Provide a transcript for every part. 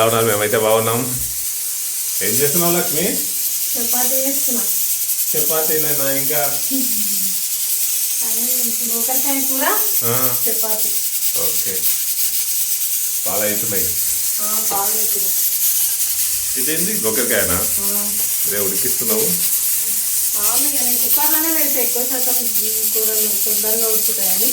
ఎలా ఉన్నారు? మేమైతే బాగున్నాం. ఏం చేస్తున్నావు లక్ష్మి? చపాతీ చేస్తున్నా. చపాతీనేనా? ఇంకా గోకరకాయ కూర, చపాతీ. ఓకే, పాలు అవుతున్నాయి. పాలు అవుతున్నాయి. ఇదేంటి గోకరకాయనా? అదే ఉడికిస్తున్నావు? నేను కుక్కర్లోనే పెడతా. ఎక్కువ శాతం కూరలు తొందరగా ఉడుకుతాయని.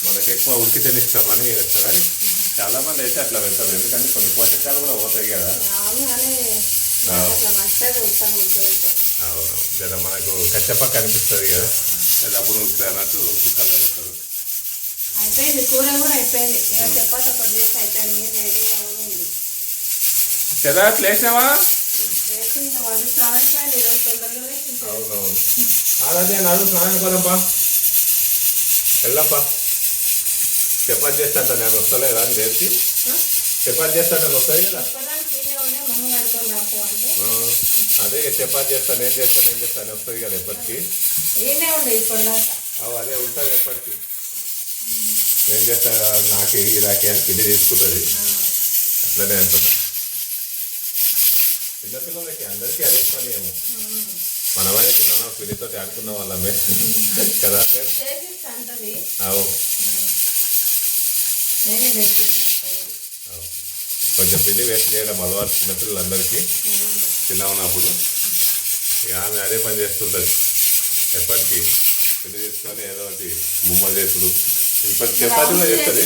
మనకి ఎక్కువ ఉడికితేనే ఇష్టం అని వేస్తా, కానీ చాలా మంది అయితే అట్లా పెడతారు. ఎందుకంటే కొన్ని పోషకాలు కూడా పోతాయి కదా. అవును, లేదా మనకు కచ్చపక్క అనిపిస్తుంది కదా, లేదా అప్పుడు ఉడుకుతాయి అన్నట్టు కుక్కర్లో పెడతారు. అయిపోయింది, కూర కూడా అయిపోయింది. చపాతీ ఒకటి చేసి అయిపోయింది, రెడీగా ఉంది. కదా లేచినావా? వాళ్ళు స్నానం చేయండి, ఈరోజు తొందరగానే. అవునవును. అలాగే నడు స్నానం కొనప్పా, వెళ్ళప్పా. చపాతీ చేస్తాంట నేను వస్తలేదా అని చేసి చపాతీ చేస్తాను వస్తుంది కదా. అదే చపాతీ చేస్తాను, ఏం చేస్తాను వస్తుంది కదా ఎప్పటికీ. అదే ఉంటుంది ఎప్పటికీ. ఏం చేస్తా నాకు ఇలాకి అని పిండి తీసుకుంటుంది. అట్లనే అంటున్నా. చిన్నపిల్లలకి అందరికీ అదే పని ఏమో. మనమైనా చిన్న పిండితో ఆడుకున్న వాళ్ళమే కదా. అవు కొంచెం పిండి వేస్ట్ చేయడం అలవాటు చిన్నపిల్లలందరికీ. చిన్న ఉన్నప్పుడు ఇక ఆమె అదే పని చేస్తుంటుంది ఎప్పటికీ. పిండి తీసుకొని ఏదో ఒకటి బొమ్మలు చేసుడు. ఇప్పటి చపాతీ కూడా చేస్తుంది,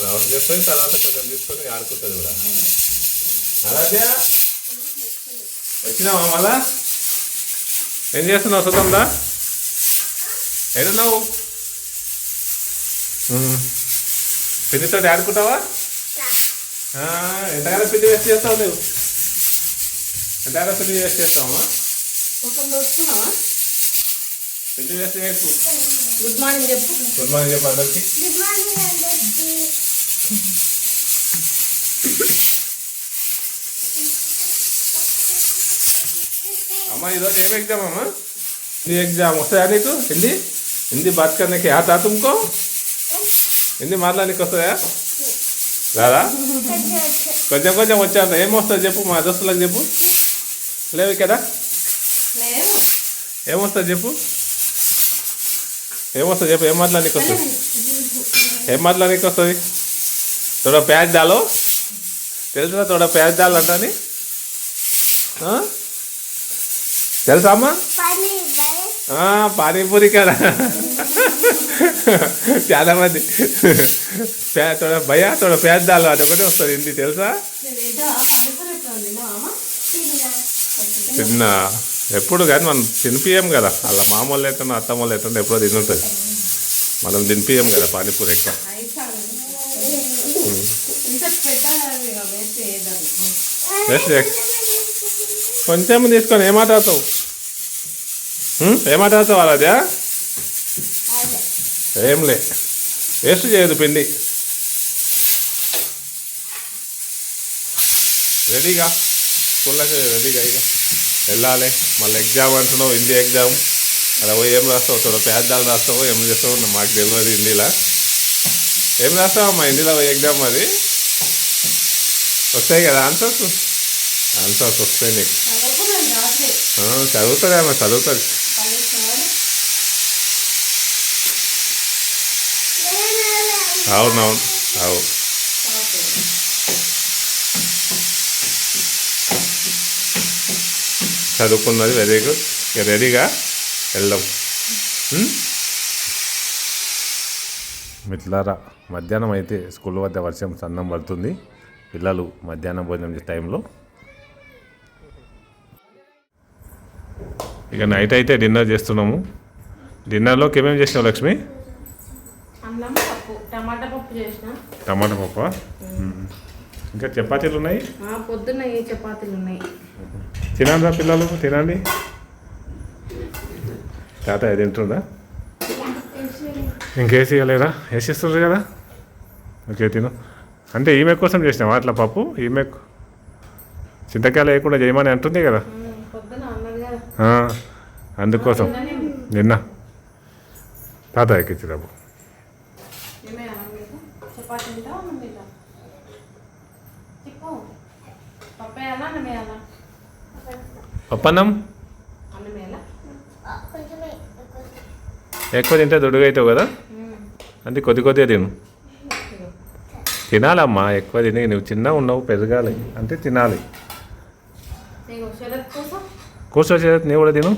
రౌండ్ చేస్తుంది. తర్వాత కొంచెం తీసుకొని ఆడుకుంటుంది కూడా. అలాగే వచ్చినావా మళ్ళా? ఏం చేస్తున్నావు? సుతందా ఏడున్నావు? పిండితో ఆడుకుంటావా? ఎంతగానో పిండి వేస్ట్ చేస్తావు నువ్వు? ఎంతగానో పిండి వేస్ట్ చేస్తావమ్మా? పిండి వేస్ట్ చేయకు. గుడ్ మార్నింగ్ చెప్పు. గుడ్ మార్నింగ్ చెప్పు అందరికి. अम्मा इधर ये एग्जाम अम्मा ये एग्जाम वस्ता నీకు హిందీ హిందీ बात करने की आता तुमको హిందీ మాట్లాడడానికి వస్తుందా? రాదా? కొంచెం కొంచెం వచ్చాను. ఏమొస్తుంది చెప్పు, మా దోస్తులకు చెప్పు. లేవు కదా? ఏమొస్తుంది చెప్పు, ఏమొస్తుంది చెప్పు. ఏం మాట్లాడడానికి వస్తుంది? ఏం మాట్లాడడానికి వస్తుంది? తోడ ప్యాజ్ దాలో తెలుసా? తోడ ప్యాజ్ దాల్ అంటని తెలుసా అమ్మా? పానీపూరి కదా చాలా మంది. తోడ భయ్యా తోడ ప్యాజ్ దాల్ అది ఒకటి వస్తుంది హిందీ తెలుసా? తిన్నా ఎప్పుడు, కానీ మనం తినిపియం కదా. అలా మామూలు ఎట్లా అత్తమ్మ వాళ్ళు ఎట్లా ఎప్పుడో తింటుంది, మనం తినిపియం కదా పానీపూరి ఎక్కువ. కొంచెం తీసుకొని ఏమాటాడుతావు? ఏమాటాడుతావు అలాదే? ఏంలే, వేస్ట్ చేయదు పిండి. రెడీగా స్కూల్లోకి రెడీగా ఇక వెళ్ళాలి. మళ్ళీ ఎగ్జామ్ అంటున్నావు, హిందీ ఎగ్జామ్. అలా పోయి ఏం రాస్తావు? తోడ పేద్దాలు రాస్తావు, ఏం చేస్తావు మాకు తెలియదు. హిందీలో ఏం రాస్తావు అమ్మా? హిందీలో ఎగ్జామ్ అది వస్తాయి కదా ఆన్సర్స్. ఆన్సర్స్ వస్తాయి నీకు. చదువుతుంది అమ్మ, చదువుతుంది. అవునవును అవు. చదువుకున్నది వెరీ గుడ్. ఇక రెడీగా వెళ్దాం. మిత్రులారా, మధ్యాహ్నం అయితే స్కూల్ వద్ద వర్షం సన్నం పడుతుంది. పిల్లలు మధ్యాహ్నం భోజనం టైంలో. ఇక నైట్ అయితే డిన్నర్ చేస్తున్నాము. డిన్నర్లోకి ఏమేమి చేసినావు లక్ష్మి? టమాటా పప్పు. ఇంకా చపాతీలు ఉన్నాయి. పొద్దున్న చపాతీలు ఉన్నాయి. తినండి పిల్లలు, తినండి. తాత తింటుందా? ఇంకేసి ఇవ్వలేదా? వేసిస్తుండ్రు కదా. ఓకే తిను. అంటే ఈమె కోసం చేసినావా అట్లా పప్పు? ఈమె చింతకాయలు వేయకుండా చేయమని అంటుంది కదా, అందుకోసం నిన్న తాత ఎక్కించిరాబు. వేయాలా అన్నం వేయాలా? పప్పన్నం అన్నం వేయాలా? కొంచెమే ఎక్కువ తింటే దుడ్డుగా అవుతావు కదా, అంటే కొద్ది కొద్దిగా తిను. తినాలమ్మా, ఎక్కువ తిని నువ్వు చిన్నగా ఉన్నావు, పెరగాలి అంటే తినాలి. నీకు శరత్ కోసం కూర్చోచేది నీవు కూడా తిను.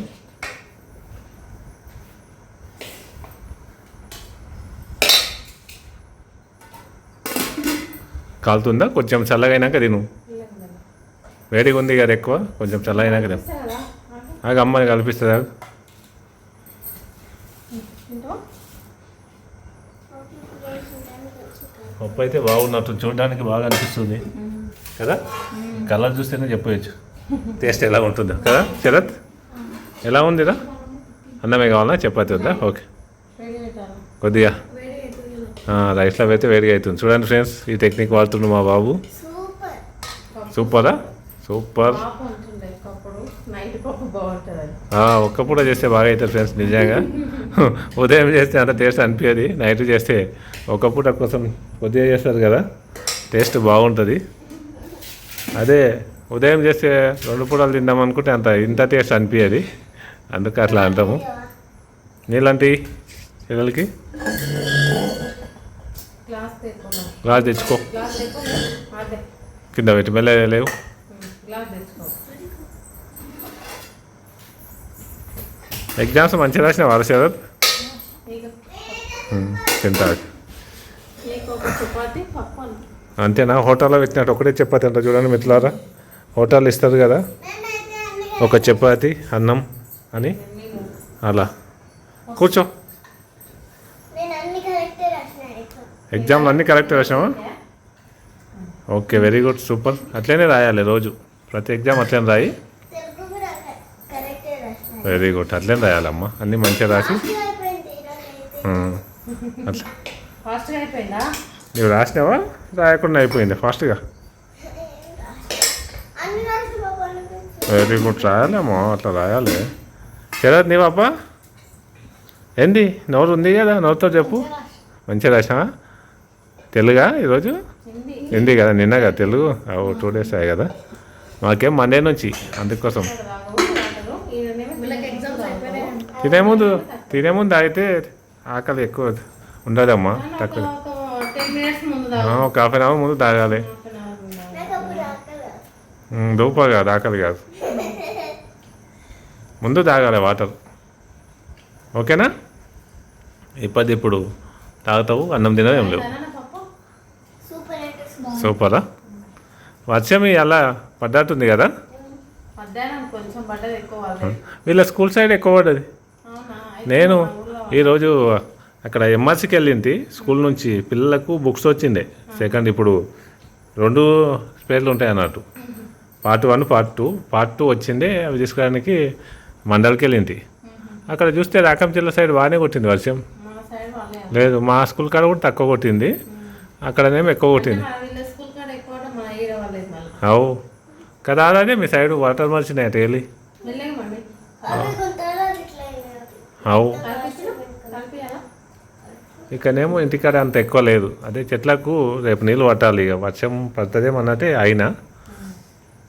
కాలుతుందా? కొంచెం చల్లగా అయినాక తిను. వేడిగా ఉంది కదా ఎక్కువ, కొంచెం చల్లగా అయినాక తిను. కదా ఆగ అమ్మని కల్పిస్తుందా? తింటావా? పప్పు అయితే బాగున్నట్టు చూడడానికి బాగా అనిపిస్తుంది కదా, కలర్ చూస్తేనే చెప్పవచ్చు టేస్ట్ ఎలా ఉంటుందో కదా. శరత్ ఎలా ఉందిరా? అన్నమే కావాలా, చపాతి వద్దా? ఓకే వేడి పెట్టాలా? కొద్దిగా రైస్లో అయితే వేడిగా అవుతుంది. చూడండి ఫ్రెండ్స్, ఈ టెక్నిక్ వాడుతుండు మా బాబు. సూపర్. సూపరా? సూపర్. పాప ఉంటుండే ఒకప్పుడు నైట్ పప్పు బాగుంటుంది అది. ఒక్కపూట చేస్తే బాగా అవుతుంది ఫ్రెండ్స్, నిజంగా. ఉదయం చేస్తే అంత టేస్ట్ అనిపించదు, నైట్ చేస్తే ఒక్కపూట కోసం కొద్దిగా చేస్తారు కదా, టేస్ట్ బాగుంటుంది. అదే ఉదయం చేస్తే 2 పూటలు తిందాం అనుకుంటే ఇంత టేస్ట్ అనిపించదు, అందుకు అట్లా అంటాము. నీలాంటి పిల్లలకి గ్లాస్ తెచ్చుకున్నాం. గ్లాస్ తెచ్చుకో, గ్లాస్ తెచ్చుకో. అదే కింద పెట్టి మెల్ల లేవు. గ్లాస్ తెచ్చుకో. ఎగ్జామ్స్ మంచిగా రాసిన వారు శరత్ నీకు తింటాడు. నీకు ఒక చపాతి పప్పు అన్నం. అంతేనా? హోటల్లో పెట్టినట్టు ఒకటే చపాతి అంట చూడండి మిత్రులారా, హోటల్ ఇస్తారు కదా, ఒక చపాతి అన్నం అని నీకు అలా. కూర్చో. నేను అన్ని కరెక్టే రాసిన. ఎగ్జామ్లు అన్నీ కరెక్ట్ రాసినావా? Okay, very good, super. అట్లనే రాయాలి రోజు, ప్రతి ఎగ్జామ్ అట్లనే రాయి. తెలుగు కూడా కరెక్టే రాసిన. వెరీ గుడ్, అట్లనే రాయాలమ్మా, అన్నీ మంచిగా రాసి. అయిపోయింది ఈరోజు అయితే. అట్లా ఫాస్ట్గా అయిపోయిందా? నువ్వు రాసినావా? రాయకుండా అయిపోయింది ఫాస్ట్గా. అన్ని రాసిన బాబు అనిపించింది. వెరీ గుడ్, రాయాలేమో, అట్లా రాయాలి. శరత్ నీ పాప ఏంది నోరు ఉంది కదా, నోరుతో చెప్పు. మంచిగా రాసినావా? తెలుగా ఈరోజు? హిందీ. హిందీ కదా, నిన్న కదా తెలుగు. 2 days అయ్యాయి కదా, మాకేం మండే నుంచి, అందుకోసం. వీళ్ళకి ఎగ్జామ్స్ అయిపోయినాయి. తినే ముందు అయితే ఆకలి ఎక్కువ ఉండదమ్మా, తక్కువ. 10 minutes ముందు తాగు. ఒక 1/2 hour ముందు తాగాలి. నాకు అప్పుడు ఆకలి. దూప కాదు, ఆకలి కాదు, ముందు తాగాలి వాటర్. ఓకేనా? ఇప్పుడు తాగుతావు, అన్నం తినదు ఏం లేవు. బనానా పప్పు. సూపర్ అంటే సూపర్. సూపరా? వర్షం అలా పడ్డట్టుంది కదా. మధ్యాహ్నం కొంచెం పడ్డది ఎక్కువ వాళ్ళది. వీళ్ళ స్కూల్ సైడ్ ఎక్కువ పడ్డది. అవునా? అయితే నేను మా ఊర్లో ఈరోజు అక్కడ ఎంఆర్సీకి వెళ్ళింది, స్కూల్ నుంచి పిల్లలకు బుక్స్ వచ్చిండే. సెకండ్ ఇప్పుడు 2 స్పేర్లు ఉంటాయి అన్నట్టు, పార్ట్ 1 పార్ట్ 2. పార్ట్ 2 వచ్చిండే, అవి తీసుకోవడానికి మండలికి వెళ్ళింది. అక్కడ చూస్తే రాకంచెల్ల సైడ్ బాగానే కొట్టింది వర్షం. మా సైడ్ వాళ్ళే. లేదు, మా స్కూల్ కాడ కూడా తక్కువ కొట్టింది, అక్కడనేమో ఎక్కువ కొట్టింది. వీళ్ళ స్కూల్ కాడ ఎక్కువ మా ఈడ వాళ్ళేది మళ్ళీ. అవు కదా, అలానే మీ సైడ్ వాటర్ మర్చినాయి అటు వెళ్ళి. మెల్లగా మమ్మీ. అవి కొంతలో ఇట్లా అయినాయి. అవు కలిపియాలా? ఇక్కడనేమో ఇంటికాడ అంత ఎక్కువ లేదు, అదే చెట్లకు రేపు నీళ్ళు పట్టాలి, ఇక వర్షం పడుతుందేమన్నట్టే అయినా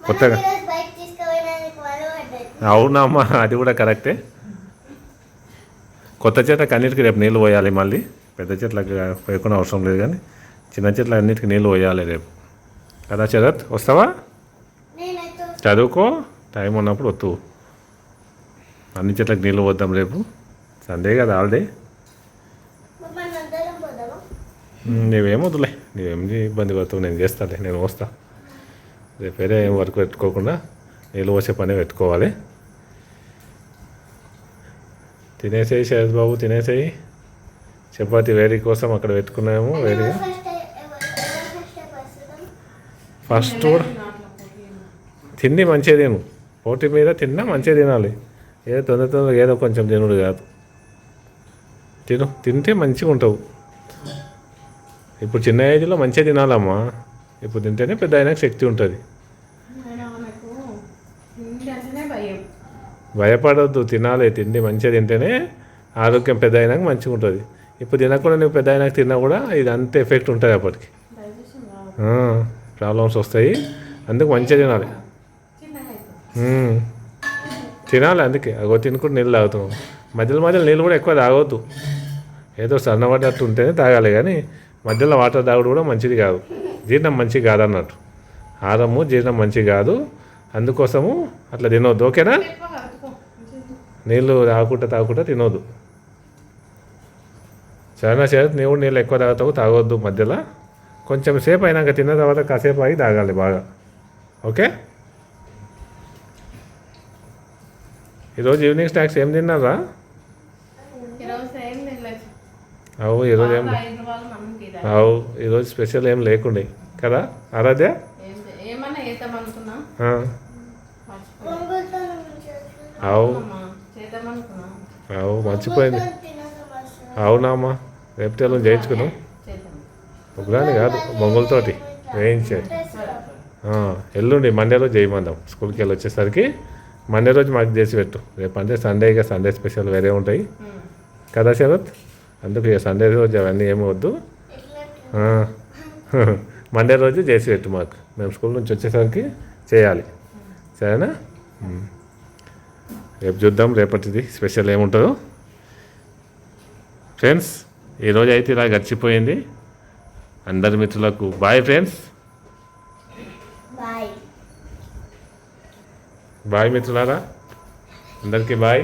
కొత్తగా. మనం ఈరోజు బైక్ తీసుకుపోయినందుకు వాళ్ళు పడ్డది. అవునమ్మా, అది కూడా కరెక్టే. కొత్త చెట్లకు అన్నిటికీ రేపు నీళ్ళు పోయాలి మళ్ళీ, పెద్ద చెట్లకు పోయకుండా అవసరం లేదు, కానీ చిన్న చెట్ల అన్నిటికీ నీళ్ళు పోయాలి రేపు కదా. శరత్ వస్తావా? నేనైతే చదువుకో, టైం ఉన్నప్పుడు వద్దు. అన్ని చెట్లకు నీళ్ళు పోద్దాం రేపు, సండే కదా హాలిడే. మన అందరం పోదామా? నీవేం వద్దులే, నీవేం ఇబ్బంది పడతావు, నేను చేస్తాలే, నేను వస్తా. రేపు వేరే ఏం వర్క్ పెట్టుకోకుండా నీళ్ళు పోసే పని పెట్టుకోవాలి. తినేసేయి శరత్ బాబు, తినేసేయి. చపాతి వేడి కోసం అక్కడ పెట్టుకున్నాము, వేడిగా. ఫస్ట్ కూడా తిండి మంచిగా తిను, పోటీ మీద తిన్నా మంచిగా తినాలి, ఏదో తొందరగా ఏదో కొంచెం తినుడు కాదు. తింటే మంచిగా ఉంటావు. ఇప్పుడు చిన్న ఏజ్లో మంచిగా తినాలమ్మా, ఇప్పుడు తింటేనే పెద్ద అయినాక శక్తి ఉంటుంది. నాకు హిందీ అంటేనే భయం. భయపడొద్దు, తినాలి. తిండి మంచిగా తింటేనే ఆరోగ్యం పెద్ద అయినాక మంచిగా ఉంటుంది. ఇప్పుడు తినకుండా నువ్వు పెద్ద అయినాక తిన్నా కూడా ఇది అంత ఎఫెక్ట్ ఉంటుంది అప్పటికి, డైజెషన్ రాదు. ప్రాబ్లమ్స్ వస్తాయి. అందుకు మంచిగా తినాలి. తినాలి అందుకే అగో తినుకుంటూ నీళ్ళు తాగుతున్నాం. మధ్యలో మధ్యలో నీళ్ళు కూడా ఎక్కువ తాగవద్దు. ఏదో సన్నబడ్డట్టు ఉంటేనే తాగాలి, కానీ మధ్యలో వాటర్ తాగుడు కూడా మంచిది కాదు. జీర్ణం మంచిది కాదు అన్నట్టు. ఆహారము జీర్ణం మంచిది కాదు, అందుకోసము అట్లా తినవద్దు. ఓకేనా? ఎక్కువ కలుపుకో. నీళ్ళు తాగుకుంటా తినవద్దు. చాలా సేపు నీవు నీళ్ళు ఎక్కువ తాగొద్దు మధ్యలో. కొంచెం సేపు అయినాక తిన్న తర్వాత కాసేపు ఆగి తాగాలి బాగా. ఓకే? ఈరోజు ఈవినింగ్ స్నాక్స్ ఏం తిన్నారా? ఈరోజు ఏం తినలేదు. అవు ఈరోజు ఏం 5 రూపాయలు మనం తీరాలి. అవు ఈరోజు స్పెషల్ ఏం లేకుండే కదా ఆరాధ్య? ఏమన్నా వేద్దామనుకున్నా ఆ, పొంగులతో చేస్తాను. అవు చేద్దామనుకున్నా అవు మర్చిపోయింది. తినక మస్తు. అవునమ్మా, రేపు తెల్లని చేయించుకున్నాం. చేద్దాం. ఒకదాని కాదు, బొంగులతోటి వేయించే. ఎల్లుండి మండే రోజు చేయమందాం. స్కూల్కి వెళ్ళి వచ్చేసరికి మండే రోజు మాకు చేసి పెట్టు. రేపు అంటే సండే, ఇక సండే స్పెషల్ వేరే ఉంటాయి కదా శరత్. అందుకు ఇక సండే రోజు అవన్నీ ఏమి వద్దు. ఇట్లా మండే రోజు చేసి పెట్టు మాకు. మేము స్కూల్ నుంచి వచ్చేసరికి చేయాలి. సరేనా? రేపు చూద్దాం రేపటిది స్పెషల్ ఏముంటుందో. ఫ్రెండ్స్, ఈరోజు అయితే ఇలా గడిచిపోయింది. అందరి మిత్రులకు బాయ్ ఫ్రెండ్స్. బాయ్. బాయ్ మిత్రులారా, అందరికీ బాయ్.